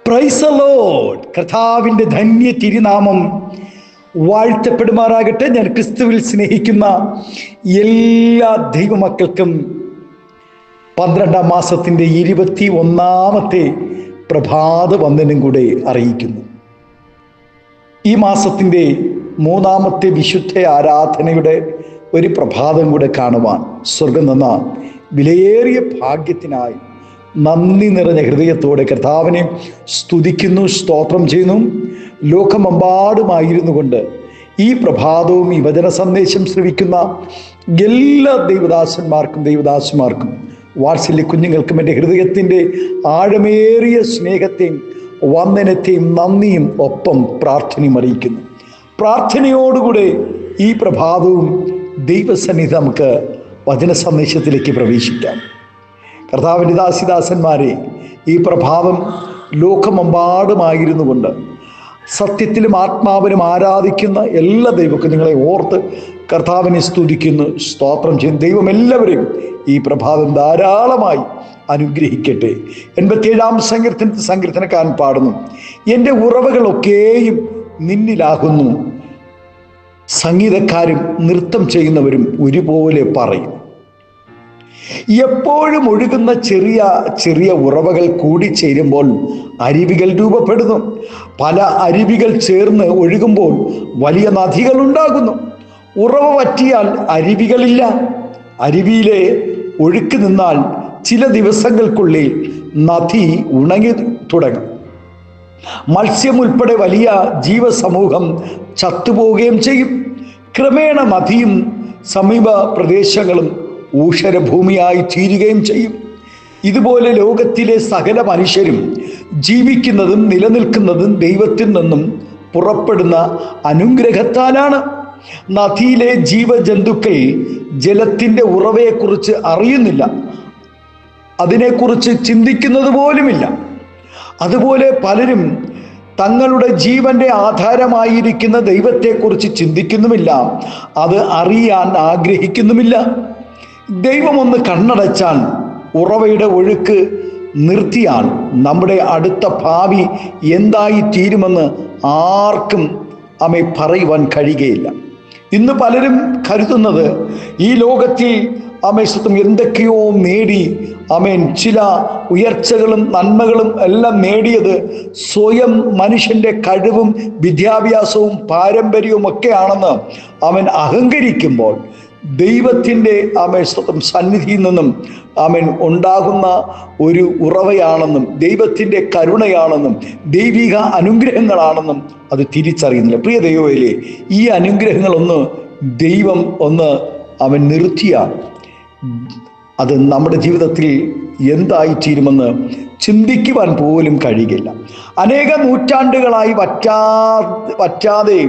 Praise the Lord. കർത്താവിൻ്റെ ധന്യ തിരുനാമം വാഴ്ത്തപ്പെടുമാറാകട്ടെ. ഞാൻ ക്രിസ്തുവിൽ സ്നേഹിക്കുന്ന എല്ലാ ദൈവമക്കൾക്കും 12ാം മാസത്തിൻ്റെ 21ാമത്തെ പ്രഭാത വന്ദനം കൂടെ അറിയിക്കുന്നു. ഈ മാസത്തിൻ്റെ 3ാമത്തെ വിശുദ്ധ ആരാധനയുടെ ഒരു പ്രഭാതം കൂടെ കാണുവാൻ സ്വർഗം തന്ന വിലയേറിയ ഭാഗ്യത്തിനായി നന്ദി നിറഞ്ഞ ഹൃദയത്തോടെ കർത്താവിനെ സ്തുതിക്കുന്നു, സ്തോത്രം ചെയ്യുന്നു. ലോകമെമ്പാടുമായിരുന്നു കൊണ്ട് ഈ പ്രഭാതവും ഈ വചന സന്ദേശം ശ്രവിക്കുന്ന എല്ലാ ദൈവദാസന്മാർക്കും വാത്സല്യ കുഞ്ഞുങ്ങൾക്കും എൻ്റെ ഹൃദയത്തിൻ്റെ ആഴമേറിയ സ്നേഹത്തെയും വന്ദനത്തെയും നന്ദിയും ഒപ്പം പ്രാർത്ഥനയും അറിയിക്കുന്നു. പ്രാർത്ഥനയോടുകൂടെ ഈ പ്രഭാതവും ദൈവസന്നിധി നമുക്ക് വചന സന്ദേശത്തിലേക്ക് പ്രവേശിക്കാം. കർത്താവിൻ്റെ ദാസിദാസന്മാരെ, ഈ പ്രഭാതം ലോകമെമ്പാടുമായിരുന്നു കൊണ്ട് സത്യത്തിലും ആത്മാവിനും ആരാധിക്കുന്ന എല്ലാ ദൈവക്കുഞ്ഞുങ്ങളെ ഓർത്ത് കർത്താവിനെ സ്തുതിക്കുന്നു, സ്തോത്രം ചെയ്യുന്നു. ദൈവം എല്ലാവരെയും ഈ പ്രഭാതം ധാരാളമായി അനുഗ്രഹിക്കട്ടെ. 87ാം സങ്കീർത്തനക്കാരൻ പാടുന്നു, എൻ്റെ ഉറവകളൊക്കെയും നിന്നിലാകുന്നു, സംഗീതക്കാരും നൃത്തം ചെയ്യുന്നവരും ഒരുപോലെ പറയും. എപ്പോഴും ഒഴുകുന്ന ചെറിയ ചെറിയ ഉറവകൾ കൂടിച്ചേരുമ്പോൾ അരുവികൾ രൂപപ്പെടുന്നു. പല അരുവികൾ ചേർന്ന് ഒഴുകുമ്പോൾ വലിയ നദികൾ ഉണ്ടാകുന്നു. ഉറവ വറ്റിയാൽ അരുവികളില്ല. അരുവിയിലെ ഒഴുക്ക് നിന്നാൽ ചില ദിവസങ്ങൾക്കുള്ളിൽ നദി ഉണങ്ങി തുടങ്ങും. മത്സ്യം ഉൾപ്പെടെ വലിയ ജീവസമൂഹം ചത്തുപോവുകയും ചെയ്യും. ക്രമേണ നദിയും സമീപ പ്രദേശങ്ങളും ഊഷരഭൂമിയായി തീരുകയും ചെയ്യും. ഇതുപോലെ ലോകത്തിലെ സകല മനുഷ്യരും ജീവിക്കുന്നതും നിലനിൽക്കുന്നതും ദൈവത്തിൽ നിന്നും പുറപ്പെടുന്ന അനുഗ്രഹത്താലാണ്. നദിയിലെ ജീവജന്തുക്കൾ ജലത്തിൻ്റെ ഉറവയെക്കുറിച്ച് അറിയുന്നില്ല, അതിനെക്കുറിച്ച് ചിന്തിക്കുന്നത് പോലുമില്ല. അതുപോലെ പലരും തങ്ങളുടെ ജീവന്റെ ആധാരമായിരിക്കുന്ന ദൈവത്തെക്കുറിച്ച് ചിന്തിക്കുന്നുമില്ല, അത് അറിയാൻ ആഗ്രഹിക്കുന്നുമില്ല. ദൈവമൊന്ന് കണ്ണടച്ചാൽ, ഉറവയുടെ ഒഴുക്ക് നിർത്തിയാൽ നമ്മുടെ അടുത്ത ഭാവി എന്തായി തീരുമെന്ന് ആർക്കും പറയുവാൻ കഴിയുകയില്ല. ഇന്ന് പലരും കരുതുന്നത് ഈ ലോകത്തിൽ എന്തൊക്കെയോ നേടി ചില ഉയർച്ചകളും നന്മകളും എല്ലാം നേടിയത് സ്വയം മനുഷ്യന്റെ കഴിവും വിദ്യാഭ്യാസവും പാരമ്പര്യവും ഒക്കെയാണെന്ന് അഹങ്കരിക്കുമ്പോൾ ദൈവത്തിൻ്റെ സന്നിധിയിൽ നിന്നും ഉണ്ടാകുന്ന ഒരു ഉറവയാണെന്നും ദൈവത്തിൻ്റെ കരുണയാണെന്നും ദൈവിക അനുഗ്രഹങ്ങളാണെന്നും അത് തിരിച്ചറിയുന്നില്ല. പ്രിയ ദൈവമേ, ഈ അനുഗ്രഹങ്ങളൊന്ന് ദൈവം നിർത്തിയാൽ അത് നമ്മുടെ ജീവിതത്തിൽ എന്തായിത്തീരുമെന്ന് ചിന്തിക്കുവാൻ പോലും കഴിയില്ല. അനേക നൂറ്റാണ്ടുകളായി വറ്റാതെ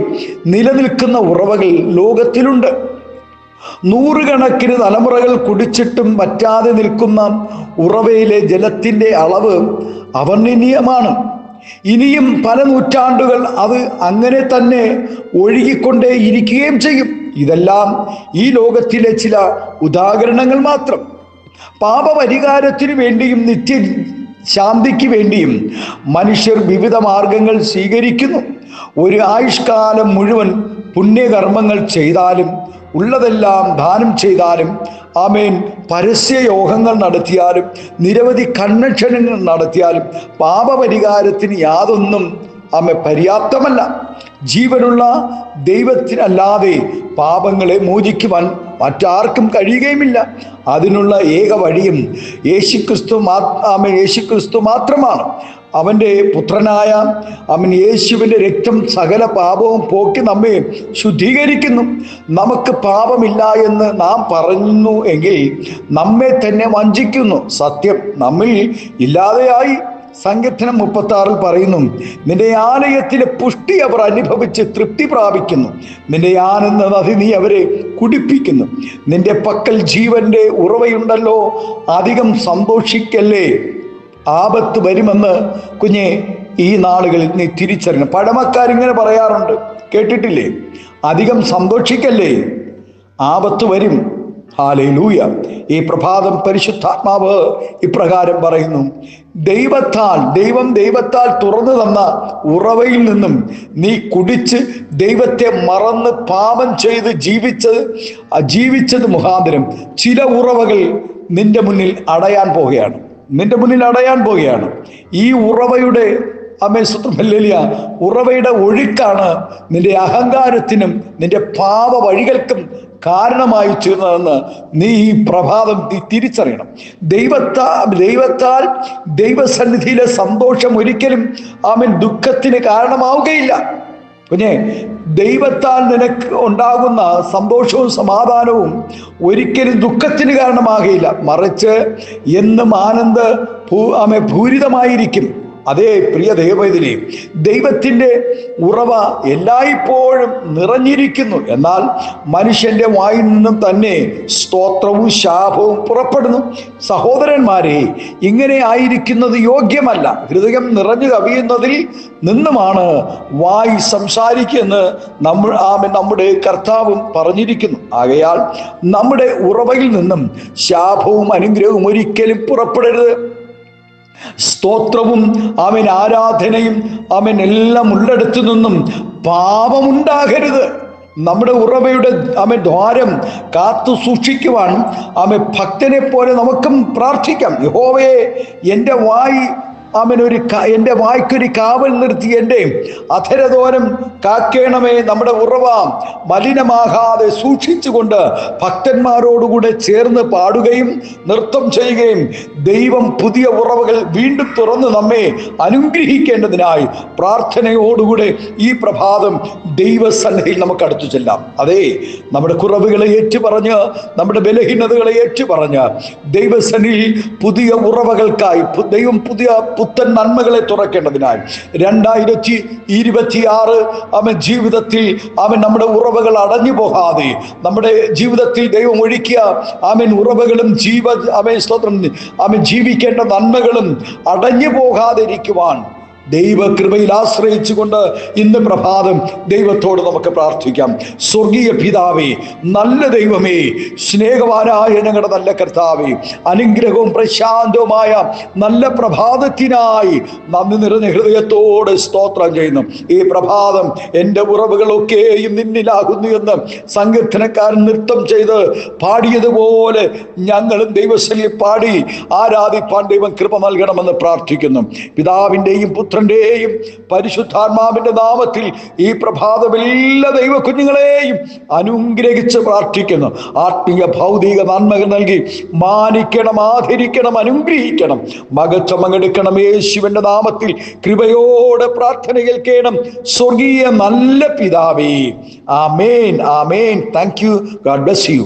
നിലനിൽക്കുന്ന ഉറവകൾ ലോകത്തിലുണ്ട്. നൂറുകണക്കിന് തലമുറകൾ കുടിച്ചിട്ടും വറ്റാതെ നിൽക്കുന്ന ഉറവയിലെ ജലത്തിൻ്റെ അളവ് അവർണ്ണനീയമാണ്. ഇനിയും പല നൂറ്റാണ്ടുകൾ അത് അങ്ങനെ തന്നെ ഒഴുകിക്കൊണ്ടേ ഇരിക്കുകയും ചെയ്യും. ഇതെല്ലാം ഈ ലോകത്തിലെ ചില ഉദാഹരണങ്ങൾ മാത്രം. പാപപരിഹാരത്തിനു വേണ്ടിയും നിത്യ ശാന്തിക്ക് വേണ്ടിയും മനുഷ്യർ വിവിധ മാർഗങ്ങൾ സ്വീകരിക്കുന്നു. ഒരു ആയുഷ്കാലം മുഴുവൻ പുണ്യകർമ്മങ്ങൾ ചെയ്താലും, ഉള്ളതെല്ലാം ദാനം ചെയ്താലും, പരസ്യയോഗങ്ങൾ നടത്തിയാലും, നിരവധി കൺവെൻഷനുകൾ നടത്തിയാലും പാപപരിഹാരത്തിന് യാതൊന്നും പര്യാപ്തമല്ല. ജീവനുള്ള ദൈവത്തിനല്ലാതെ പാപങ്ങളെ മോചിക്കുവാൻ മറ്റാർക്കും കഴിയുകയുമില്ല. അതിനുള്ള ഏക വഴിയും യേശുക്രിസ്തു മാത്രമാണ്. അവൻ്റെ പുത്രനായ യേശുവിൻ്റെ രക്തം സകല പാപവും പോക്കി നമ്മെ ശുദ്ധീകരിക്കുന്നു. നമുക്ക് പാപമില്ല എന്ന് നാം പറയുന്നു എങ്കിൽ നമ്മെ തന്നെ വഞ്ചിക്കുന്നു. സത്യം നമ്മിൽ ഇല്ലാതെയായി. സങ്കീർത്തനം 36 പറയുന്നു, നിന്റെ ആലയത്തിലെ പുഷ്ടി അവർ അനുഭവിച്ച് തൃപ്തി പ്രാപിക്കുന്നു. നിന്റെ ആനന്ദ നദി നീ അവരെ കുടിപ്പിക്കുന്നു. നിന്റെ പക്കൽ ജീവന്റെ ഉറവയുണ്ടല്ലോ, അധികം സന്തോഷിക്കല്ലേ, ആപത്ത് വരുമെന്ന് കുഞ്ഞെ ഈ നാളുകളിൽ നീ തിരിച്ചറിയണം. പഴമക്കാരിങ്ങനെ പറയാറുണ്ട്, കേട്ടിട്ടില്ലേ? അധികം സന്തോഷിക്കല്ലേ, ആപത്ത് വരും. ഹല്ലേലൂയ. ഈ പ്രഭാതം പരിശുദ്ധാത്മാവ് ഇപ്രകാരം പറയുന്നു, ദൈവത്താൽ തുറന്നു തന്ന ഉറവയിൽ നിന്നും നീ കുടിച്ച് ദൈവത്തെ മറന്ന് പാപം ചെയ്ത് ജീവിച്ചത് മുഖാന്തരം ചില ഉറവകൾ നിന്റെ മുന്നിൽ അടയാൻ പോകുകയാണ്. ഈ ഉറവയുടെ ഉറവയുടെ ഒഴുക്കാണ് നിന്റെ അഹങ്കാരത്തിനും നിന്റെ പാപ വഴികൾക്കും കാരണമായി തീർന്നതെന്ന് നീ ഈ പ്രഭാതം തിരിച്ചറിയണം. ദൈവത്താൽ ദൈവസന്നിധിയിലെ സന്തോഷം ഒരിക്കലും ദുഃഖത്തിന് കാരണമാവുകയില്ല. കുഞ്ഞെ, ദൈവത്താൽ നിനക്ക് ഉണ്ടാകുന്ന സന്തോഷവും സമാധാനവും ഒരിക്കലും ദുഃഖത്തിന് കാരണമാകുകയില്ല, മറിച്ച് എന്നും ഭൂരിതമായിരിക്കും. അതേ പ്രിയ ദൈവവേദിനെ, ദൈവത്തിൻ്റെ ഉറവ എല്ലായ്പ്പോഴും നിറഞ്ഞിരിക്കുന്നു. എന്നാൽ മനുഷ്യന്റെ വായിൽ നിന്നും തന്നെ സ്തോത്രവും ശാപവും പുറപ്പെടുന്നു. സഹോദരന്മാരെ, ഇങ്ങനെ ആയിരിക്കുന്നത് യോഗ്യമല്ല. ഹൃദയം നിറഞ്ഞു കവിയുന്നതിൽ നിന്നുമാണ് വായി സംസാരിക്കുമെന്ന് നമ്മുടെ കർത്താവും പറഞ്ഞിരിക്കുന്നു. ആകയാൽ നമ്മുടെ ഉറവയിൽ നിന്നും ശാപവും അനുഗ്രഹവും ഒരിക്കലും പുറപ്പെടരുത്. സ്തോത്രവും ആരാധനയും എല്ലാം ഉള്ളിടത്തു നിന്നും പാപമുണ്ടാകരുത്. നമ്മുടെ ഉറവയുടെ ദ്വാരം കാത്തു സൂക്ഷിക്കുവാൻ ഭക്തനെ പോലെ നമുക്കും പ്രാർത്ഥിക്കാം. യഹോവേ, എൻ്റെ വായ്ക്കൊരു കാവൽ നിർത്തി എൻ്റെ അധരദോരം കാക്കേണമേ. നമ്മുടെ ഉറവ മലിനമാകാതെ സൂക്ഷിച്ചുകൊണ്ട് ഭക്തന്മാരോടുകൂടെ ചേർന്ന് പാടുകയും നൃത്തം ചെയ്യുകയും ദൈവം പുതിയ ഉറവകൾ വീണ്ടും തുറന്ന് നമ്മെ അനുഗ്രഹിക്കേണ്ടതിനായി പ്രാർത്ഥനയോടുകൂടെ ഈ പ്രഭാതം ദൈവസന്നിധിയിൽ നമുക്ക് അടുത്തു ചെല്ലാം. അതേ, നമ്മുടെ കുറവുകളെ ഏറ്റുപറഞ്ഞ്, നമ്മുടെ ബലഹീനതകളെ ഏറ്റുപറഞ്ഞ് ദൈവസന്നിധിയിൽ പുതിയ ഉറവകൾക്കായി ദൈവം പുതിയ പുത്തൻ നന്മകളെ തുറക്കേണ്ടതിനായി 2026 ജീവിതത്തിൽ നമ്മുടെ ഉറവകൾ അടഞ്ഞു പോകാതെ നമ്മുടെ ജീവിതത്തിൽ ദൈവം ഒഴുക്കിയ ഉറവകളും ജീവിക്കേണ്ട നന്മകളും അടഞ്ഞു പോകാതെ ഇരിക്കുവാൻ ദൈവകൃപയിൽ ആശ്രയിച്ചുകൊണ്ട് ഇന്ന് പ്രഭാതം ദൈവത്തോട് നമുക്ക് പ്രാർത്ഥിക്കാം. സ്വർഗീയ പിതാവേ, നല്ല ദൈവമേ, സ്നേഹവാനായ ഞങ്ങളുടെ നല്ല കർത്താവേ, അനുഗ്രഹവും പ്രശാന്തവുമായ നല്ല പ്രഭാതത്തിനായി നന്ദി നിറഞ്ഞ ഹൃദയത്തോടെ സ്തോത്രം ചെയ്യുന്നു. ഈ പ്രഭാതം എൻ്റെ ഉറവുകളൊക്കെയും നിന്നിലാകുന്നു എന്ന് സങ്കീർത്തനക്കാരൻ നൃത്തം ചെയ്ത് പാടിയതുപോലെ ഞങ്ങളും ദൈവസന്നിധിയിൽ പാടി ആരാധിപ്പാൻ ദൈവം കൃപ നൽകണമെന്ന് പ്രാർത്ഥിക്കുന്നു. പിതാവിൻ്റെയും പുത്രന്റെയും പരിശുദ്ധാത്മാവിന്റെ നാമത്തിൽ ഈ പ്രഭാതം എല്ലാ ദൈവ കുഞ്ഞുങ്ങളെയും അനുഗ്രഹിച്ച് പ്രാർത്ഥിക്കുന്നു. ആത്മീയ ഭൗതിക നന്മകൾ നൽകി മാനിക്കണം, ആദരിക്കണം, അനുഗ്രഹിക്കണം, മകച്ചമങ്ങെടുക്കണം. യേശുവിന്റെ നാമത്തിൽ കൃപയോടെ പ്രാർത്ഥന കേൾക്കണം. സ്വർഗീയ നല്ല പിതാവേ, ആമേൻ, ആമേൻ. Thank you. God bless U.